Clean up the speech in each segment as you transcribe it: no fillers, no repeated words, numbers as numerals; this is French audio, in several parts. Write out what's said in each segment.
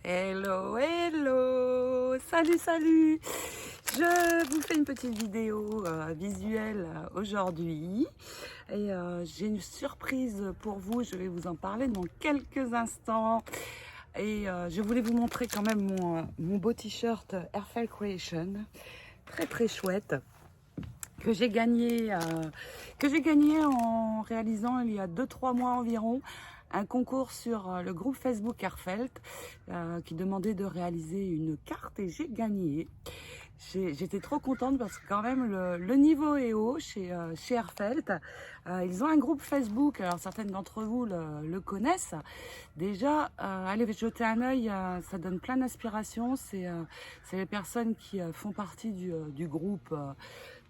Hello, hello, salut. Je vous fais une petite vidéo visuelle aujourd'hui et j'ai une surprise pour vous. Je vais vous en parler dans quelques instants et je voulais vous montrer quand même mon beau t-shirt Airfel Creation, très chouette, que j'ai gagné en réalisant il y a 2-3 mois environ un concours sur le groupe Facebook Airfelt qui demandait de réaliser une carte et j'ai gagné. J'étais trop contente parce que quand même le niveau est haut chez Airfelt. Ils ont un groupe Facebook, alors certaines d'entre vous le connaissent. Déjà, allez jeter un œil, ça donne plein d'inspiration. C'est les personnes qui font partie du groupe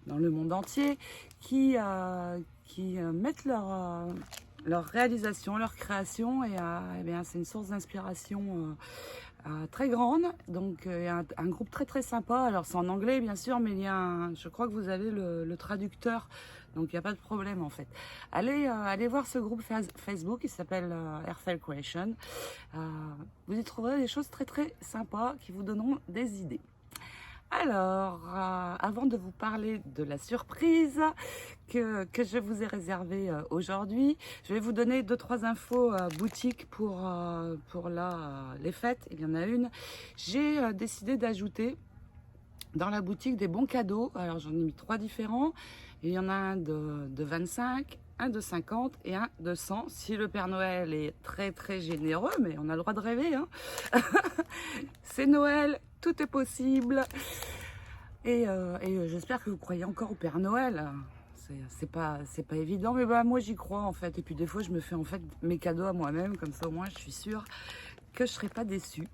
dans le monde entier qui mettent leur réalisation, leur création et eh bien, c'est une source d'inspiration très grande. Donc il y a un groupe très sympa. Alors c'est en anglais bien sûr, mais il y a je crois que vous avez le traducteur, donc il n'y a pas de problème en fait. Allez voir ce groupe Facebook, il s'appelle Airfel Creation. Vous y trouverez des choses très sympas qui vous donneront des idées. Alors, avant de vous parler de la surprise que je vous ai réservée aujourd'hui, je vais vous donner 2-3 infos boutique pour les fêtes. Il y en a une. J'ai décidé d'ajouter dans la boutique des bons cadeaux. Alors, j'en ai mis 3 différents. Il y en a un de 25, un de 50 et un de 100. Si le Père Noël est très généreux, mais on a le droit de rêver, hein. C'est Noël, tout est possible. Et j'espère que vous croyez encore au Père Noël. C'est pas évident, mais bah, moi j'y crois en fait. Et puis des fois je me fais en fait mes cadeaux à moi-même, comme ça au moins je suis sûre que je serai pas déçue.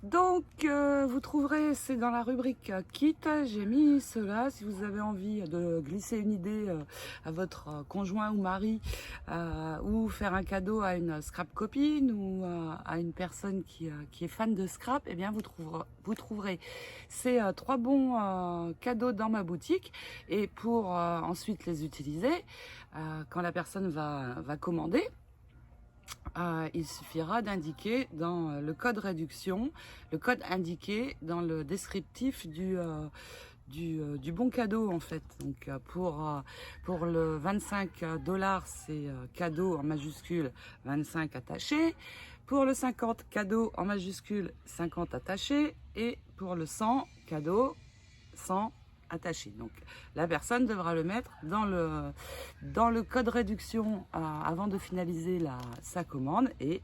Donc vous trouverez, c'est dans la rubrique kit, j'ai mis cela si vous avez envie de glisser une idée à votre conjoint ou mari ou faire un cadeau à une scrap copine ou à une personne qui est fan de scrap, et eh bien vous trouverez ces 3 bons cadeaux dans ma boutique. Et pour ensuite les utiliser quand la personne va commander, il suffira d'indiquer dans le code réduction, le code indiqué dans le descriptif du bon cadeau en fait. Donc pour le 25 $, c'est cadeau en majuscule 25 attaché. Pour le 50, cadeau en majuscule 50 attaché. Et pour le 100, cadeau 100 attaché. Donc la personne devra le mettre dans le code réduction avant de finaliser sa commande, et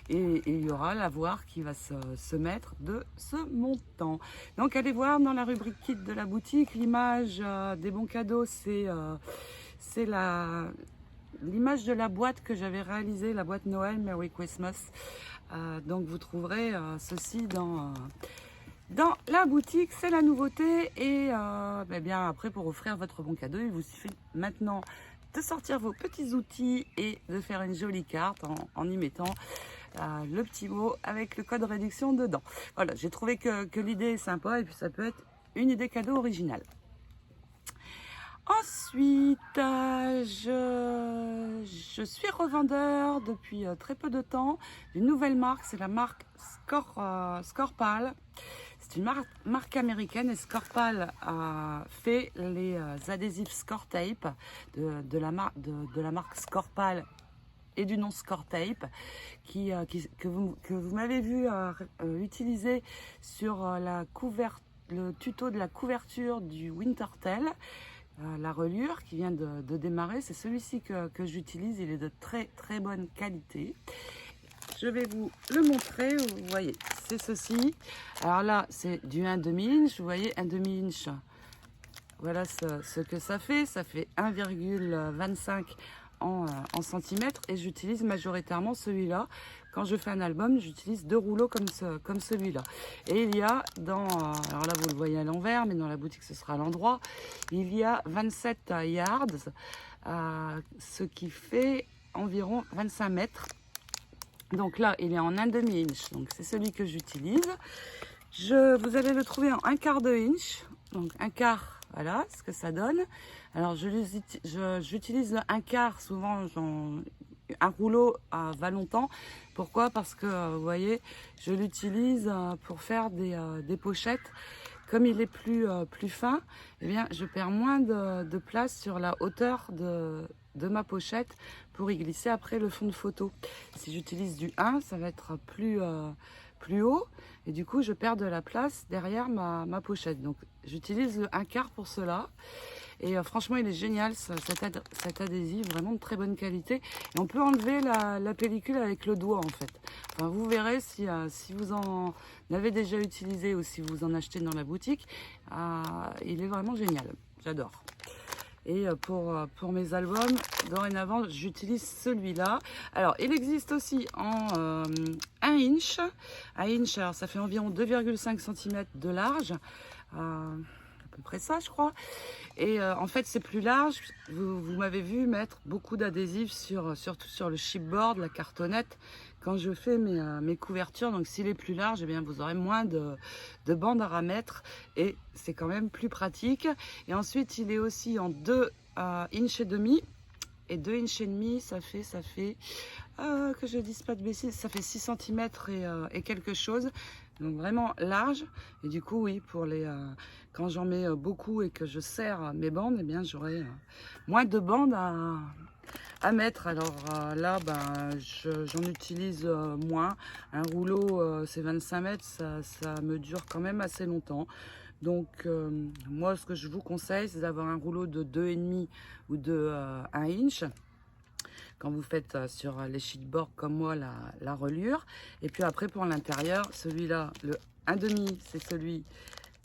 il y aura l'avoir qui va se mettre de ce montant. Donc allez voir dans la rubrique kit de la boutique, l'image des bons cadeaux, c'est l'image de la boîte que j'avais réalisée, la boîte Noël Merry Christmas. Donc vous trouverez ceci dans la boutique, c'est la nouveauté. Et bien après, pour offrir votre bon cadeau, il vous suffit maintenant de sortir vos petits outils et de faire une jolie carte en y mettant le petit mot avec le code réduction dedans. Voilà, j'ai trouvé que l'idée est sympa et puis ça peut être une idée cadeau originale. Ensuite, je suis revendeur depuis très peu de temps d'une nouvelle marque, c'est la marque Scorpal. C'est une marque américaine et Scorpal fait les adhésifs Scortape de la marque Scorpal et du nom Scortape que vous m'avez vu utiliser sur le tuto de la couverture du Wintertail. La reliure qui vient de démarrer, c'est celui-ci que j'utilise. Il est de très bonne qualité. Je vais vous le montrer. Vous voyez, c'est ceci. Alors là, c'est du 1/2 inch. Vous voyez, 1/2 inch. Voilà ce que ça fait. Ça fait 1,25 en centimètres. Et j'utilise majoritairement celui-là. Quand je fais un album, j'utilise 2 rouleaux comme celui-là. Et il y a alors là vous le voyez à l'envers, mais dans la boutique ce sera à l'endroit, il y a 27 yards, ce qui fait environ 25 mètres. Donc là, il est en 1/2 inch, donc c'est celui que j'utilise. Vous allez le trouver en 1/4 de inch, donc 1/4, voilà ce que ça donne. Alors j'utilise le 1/4, souvent un rouleau va longtemps. Pourquoi? Parce que vous voyez, je l'utilise pour faire des pochettes. Comme il est plus fin, eh bien, je perds moins de place sur la hauteur de ma pochette pour y glisser après le fond de photo. Si j'utilise du 1, ça va être plus haut et du coup je perds de la place derrière ma pochette. Donc j'utilise le 1/4 pour cela. Et franchement, il est génial, cet adhésif, vraiment de très bonne qualité. Et on peut enlever la pellicule avec le doigt, en fait. Enfin, vous verrez si vous en avez déjà utilisé ou si vous en achetez dans la boutique. Il est vraiment génial, j'adore. Et pour mes albums, dorénavant, j'utilise celui-là. Alors, il existe aussi en 1 inch. 1 inch, alors ça fait environ 2,5 cm de large. À peu près ça, je crois. Et en fait, c'est plus large. Vous m'avez vu mettre beaucoup d'adhésifs surtout sur le chipboard, la cartonnette, quand je fais mes couvertures. Donc, s'il est plus large, eh bien, vous aurez moins de bandes à remettre et c'est quand même plus pratique. Et ensuite, il est aussi en 2 inch et demi. Et 2 inch et demi, ça fait que je dise pas de bêtises, ça fait 6 cm et quelque chose. Donc vraiment large. Et du coup, oui, pour quand j'en mets beaucoup et que je serre mes bandes, eh bien j'aurai moins de bandes à mettre. Alors là, j'en utilise moins. Un rouleau, c'est 25 mètres, ça me dure quand même assez longtemps. Donc moi, ce que je vous conseille, c'est d'avoir un rouleau de 2,5 ou de 1 inch. Quand vous faites sur les sheetboards comme moi la reliure. Et puis après pour l'intérieur, celui-là, le 1,5, c'est celui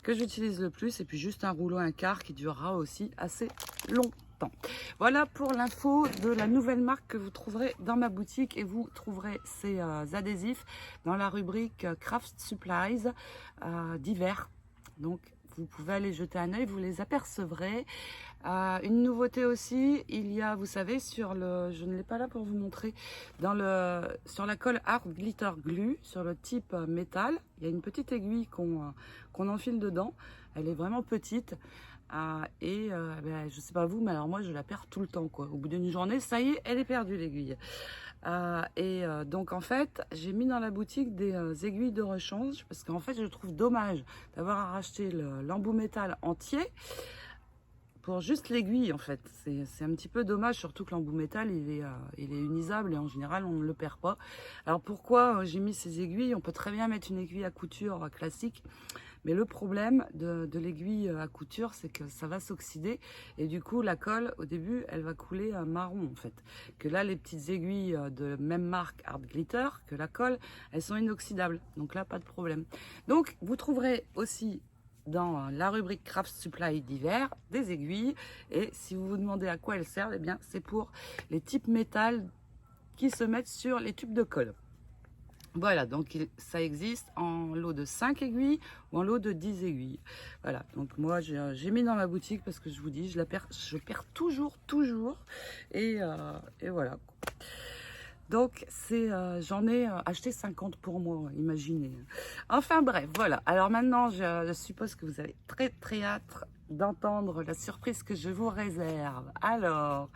que j'utilise le plus. Et puis juste un rouleau 1/4 qui durera aussi assez longtemps. Voilà pour l'info de la nouvelle marque que vous trouverez dans ma boutique. Et vous trouverez ces adhésifs dans la rubrique Craft Supplies d'hiver. Donc vous pouvez aller jeter un œil, vous les apercevrez. Une nouveauté aussi, il y a, vous savez, je ne l'ai pas là pour vous montrer, sur la colle Hard Glitter Glue, sur le type métal, il y a une petite aiguille qu'on enfile dedans. Elle est vraiment petite. Je sais pas vous, mais alors moi je la perds tout le temps, quoi. Au bout d'une journée, ça y est, elle est perdue, l'aiguille. Donc en fait, j'ai mis dans la boutique des aiguilles de rechange parce qu'en fait, je trouve dommage d'avoir à racheter l'embout métal entier pour juste l'aiguille. En fait, c'est un petit peu dommage, surtout que l'embout métal il est unisable et en général on ne le perd pas. Alors pourquoi j'ai mis ces aiguilles? On peut très bien mettre une aiguille à couture classique. Mais le problème de l'aiguille à couture, c'est que ça va s'oxyder et du coup la colle au début elle va couler marron en fait. Que là les petites aiguilles de même marque Hard Glitter que la colle, elles sont inoxydables. Donc là pas de problème. Donc vous trouverez aussi dans la rubrique Craft Supply d'hiver des aiguilles et si vous vous demandez à quoi elles servent, eh bien c'est pour les types métal qui se mettent sur les tubes de colle. Voilà, donc ça existe en lot de 5 aiguilles ou en lot de 10 aiguilles. Voilà, donc moi j'ai mis dans ma boutique parce que je vous dis, je perds toujours. Et voilà. Donc j'en ai acheté 50 pour moi, imaginez. Enfin bref, voilà. Alors maintenant, je suppose que vous avez très hâte d'entendre la surprise que je vous réserve. Alors,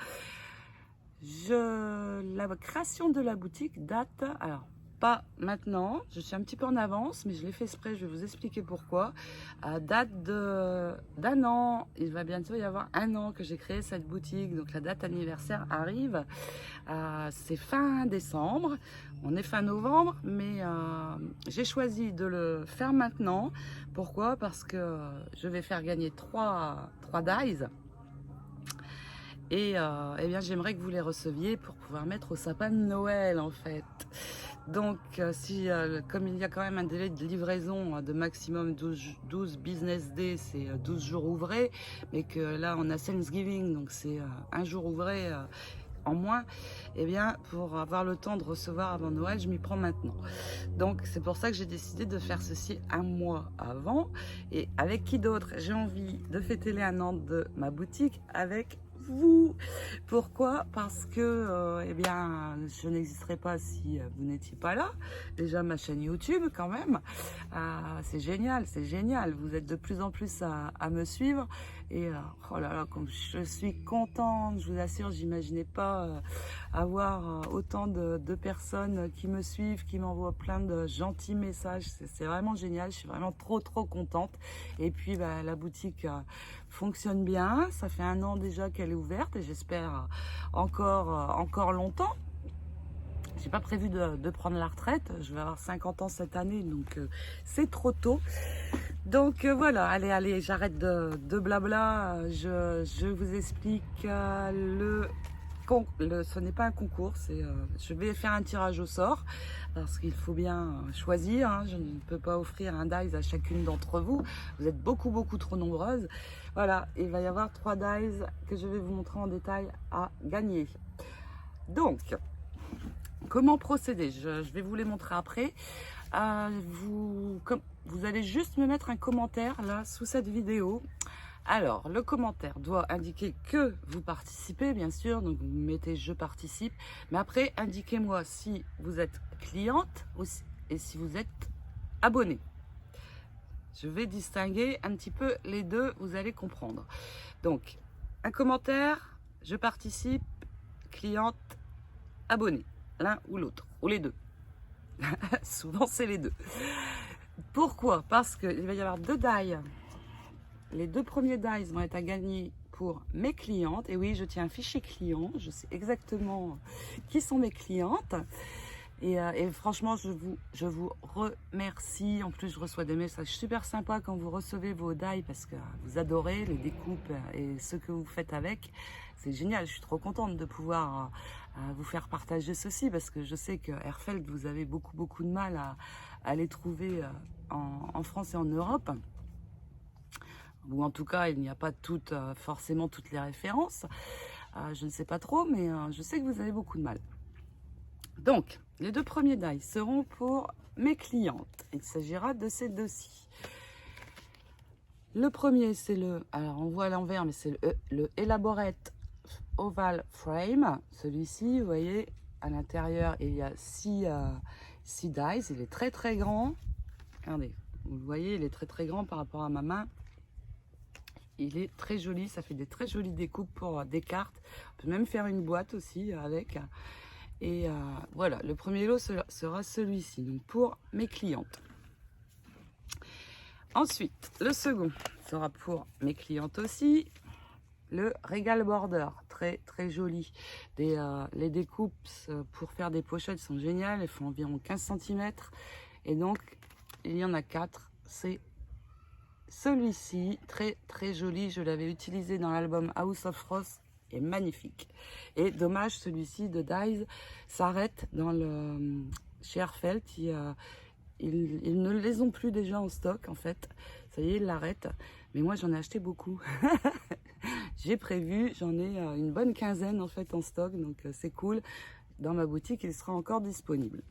la création de la boutique date... Alors, pas maintenant, je suis un petit peu en avance, mais je l'ai fait exprès, je vais vous expliquer pourquoi. Date d'un an, il va bientôt y avoir 1 an que j'ai créé cette boutique, donc la date anniversaire arrive. C'est fin décembre, on est fin novembre, mais j'ai choisi de le faire maintenant. Pourquoi? Parce que je vais faire gagner 3 dies. Et eh bien j'aimerais que vous les receviez pour pouvoir mettre au sapin de Noël en fait. Donc comme il y a quand même un délai de livraison de maximum 12 business days, c'est 12 jours ouvrés, mais que là on a Thanksgiving, donc c'est un jour ouvré en moins, et bien pour avoir le temps de recevoir avant Noël, je m'y prends maintenant. Donc c'est pour ça que j'ai décidé de faire ceci 1 mois avant. Et avec qui d'autre? J'ai envie de fêter les 1 an de ma boutique avec vous. Pourquoi? Parce que eh bien, je n'existerais pas si vous n'étiez pas là. Déjà ma chaîne YouTube quand même, c'est génial, c'est génial. Vous êtes de plus en plus à me suivre et oh là là, comme je suis contente, je vous assure, j'imaginais pas avoir autant de personnes qui me suivent, qui m'envoient plein de gentils messages. C'est vraiment génial, je suis vraiment trop contente. Et puis bah, la boutique fonctionne bien, ça fait 1 an déjà qu'elle est ouverte et j'espère encore longtemps. J'ai pas prévu de prendre la retraite, je vais avoir 50 ans cette année, donc c'est trop tôt. Donc voilà, allez, j'arrête de blabla, je vous explique ce n'est pas un concours, je vais faire un tirage au sort parce qu'il faut bien choisir, hein, je ne peux pas offrir un dice à chacune d'entre vous, vous êtes beaucoup trop nombreuses. Voilà, il va y avoir 3 dice que je vais vous montrer en détail à gagner. Donc, comment procéder? Je vais vous les montrer après. Vous allez juste me mettre un commentaire là sous cette vidéo. Alors, le commentaire doit indiquer que vous participez, bien sûr, donc vous mettez « je participe », mais après, indiquez-moi si vous êtes cliente et si vous êtes abonné. Je vais distinguer un petit peu les deux, vous allez comprendre. Donc, un commentaire, « je participe », cliente, abonné, l'un ou l'autre, ou les deux. Souvent, c'est les deux. Pourquoi? Parce qu'il va y avoir 2 die. Les 2 premiers dice vont être à gagner pour mes clientes. Et oui, je tiens un fichier client. Je sais exactement qui sont mes clientes. Et franchement, je vous remercie. En plus, je reçois des messages super sympas quand vous recevez vos die parce que vous adorez les découpes et ce que vous faites avec. C'est génial. Je suis trop contente de pouvoir vous faire partager ceci parce que je sais que Airfelt, vous avez beaucoup de mal à les trouver en France et en Europe. Ou en tout cas, il n'y a pas forcément toutes les références. Je ne sais pas trop, mais je sais que vous avez beaucoup de mal. Donc, les 2 premiers die seront pour mes clientes. Il s'agira de ces 2-ci. Le premier, c'est alors on voit à l'envers, mais c'est le Elaborate Oval Frame. Celui-ci, vous voyez, à l'intérieur, il y a 6 dies. Il est très grand. Regardez, vous le voyez, il est très grand par rapport à ma main. Il est très joli, ça fait des très jolies découpes pour des cartes. On peut même faire une boîte aussi avec. Et voilà, le premier lot sera celui-ci, donc pour mes clientes. Ensuite, le second sera pour mes clientes aussi. Le Regal Border, très joli. Les découpes pour faire des pochettes sont géniales, elles font environ 15 cm. Et donc, il y en a 4, c'est celui-ci, très joli, je l'avais utilisé dans l'album House of Frost, est magnifique. Et dommage, celui-ci de Dies s'arrête chez Airfelt. Ils ne les ont plus déjà en stock en fait. Ça y est, ils l'arrêtent. Mais moi, j'en ai acheté beaucoup. J'ai prévu, j'en ai une bonne quinzaine en fait en stock, donc c'est cool. Dans ma boutique, il sera encore disponible.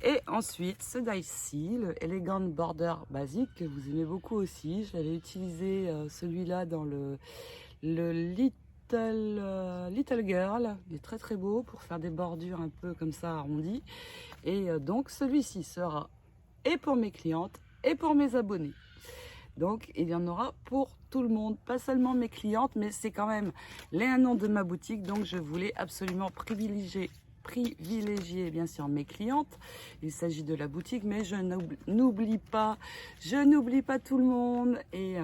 Et ensuite, ce die-ci, le Elegant Border basique, que vous aimez beaucoup aussi. J'avais utilisé celui-là dans le Little Girl. Il est très beau pour faire des bordures un peu comme ça arrondies. Et donc, celui-ci sera et pour mes clientes et pour mes abonnés. Donc, il y en aura pour tout le monde, pas seulement mes clientes, mais c'est quand même les 1 an de ma boutique. Donc, je voulais absolument privilégier bien sûr mes clientes. Il s'agit de la boutique, mais je n'oublie pas tout le monde. Et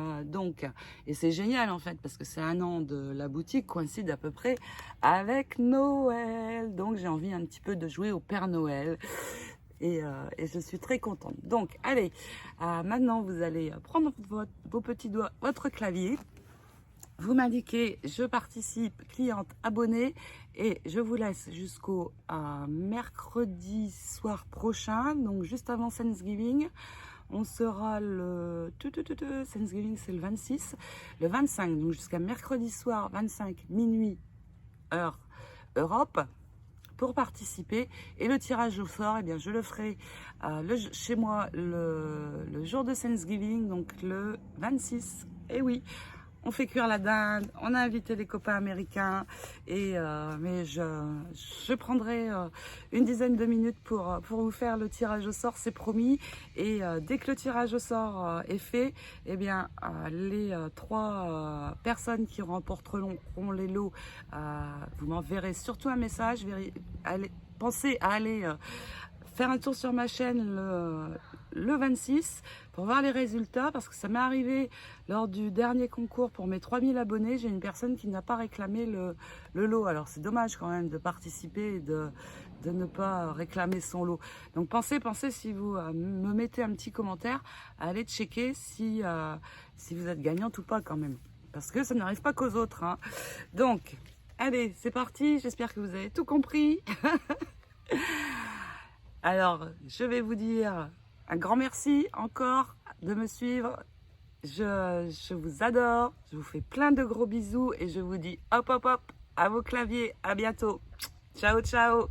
et c'est génial en fait, parce que c'est 1 an de la boutique coïncide à peu près avec Noël. Donc j'ai envie un petit peu de jouer au Père Noël. Et je suis très contente. Donc allez, maintenant vous allez prendre vos petits doigts, votre clavier. Vous m'indiquez, je participe, cliente, abonnée, et je vous laisse jusqu'au mercredi soir prochain, donc juste avant Thanksgiving. On sera Thanksgiving, c'est le 26, le 25, donc jusqu'à mercredi soir, 25, minuit, heure Europe, pour participer. Et le tirage au sort, eh bien, je le ferai chez moi le jour de Thanksgiving, donc le 26, et oui. on fait cuire la dinde, on a invité les copains américains mais je prendrai une dizaine de minutes pour vous faire le tirage au sort, c'est promis. Et dès que le tirage au sort est fait, eh bien les 3 personnes qui remporteront les lots, vous m'enverrez surtout un message. Pensez à aller faire un tour sur ma chaîne le 26 pour voir les résultats, parce que ça m'est arrivé lors du dernier concours pour mes 3000 abonnés, j'ai une personne qui n'a pas réclamé le lot. Alors c'est dommage quand même de participer et de ne pas réclamer son lot. Donc pensez si vous me mettez un petit commentaire, à aller checker si vous êtes gagnante ou pas quand même, parce que ça n'arrive pas qu'aux autres, hein. Donc allez, c'est parti, j'espère que vous avez tout compris. Alors, je vais vous dire un grand merci encore de me suivre. Je vous adore, je vous fais plein de gros bisous et je vous dis hop hop hop à vos claviers, à bientôt. Ciao ciao.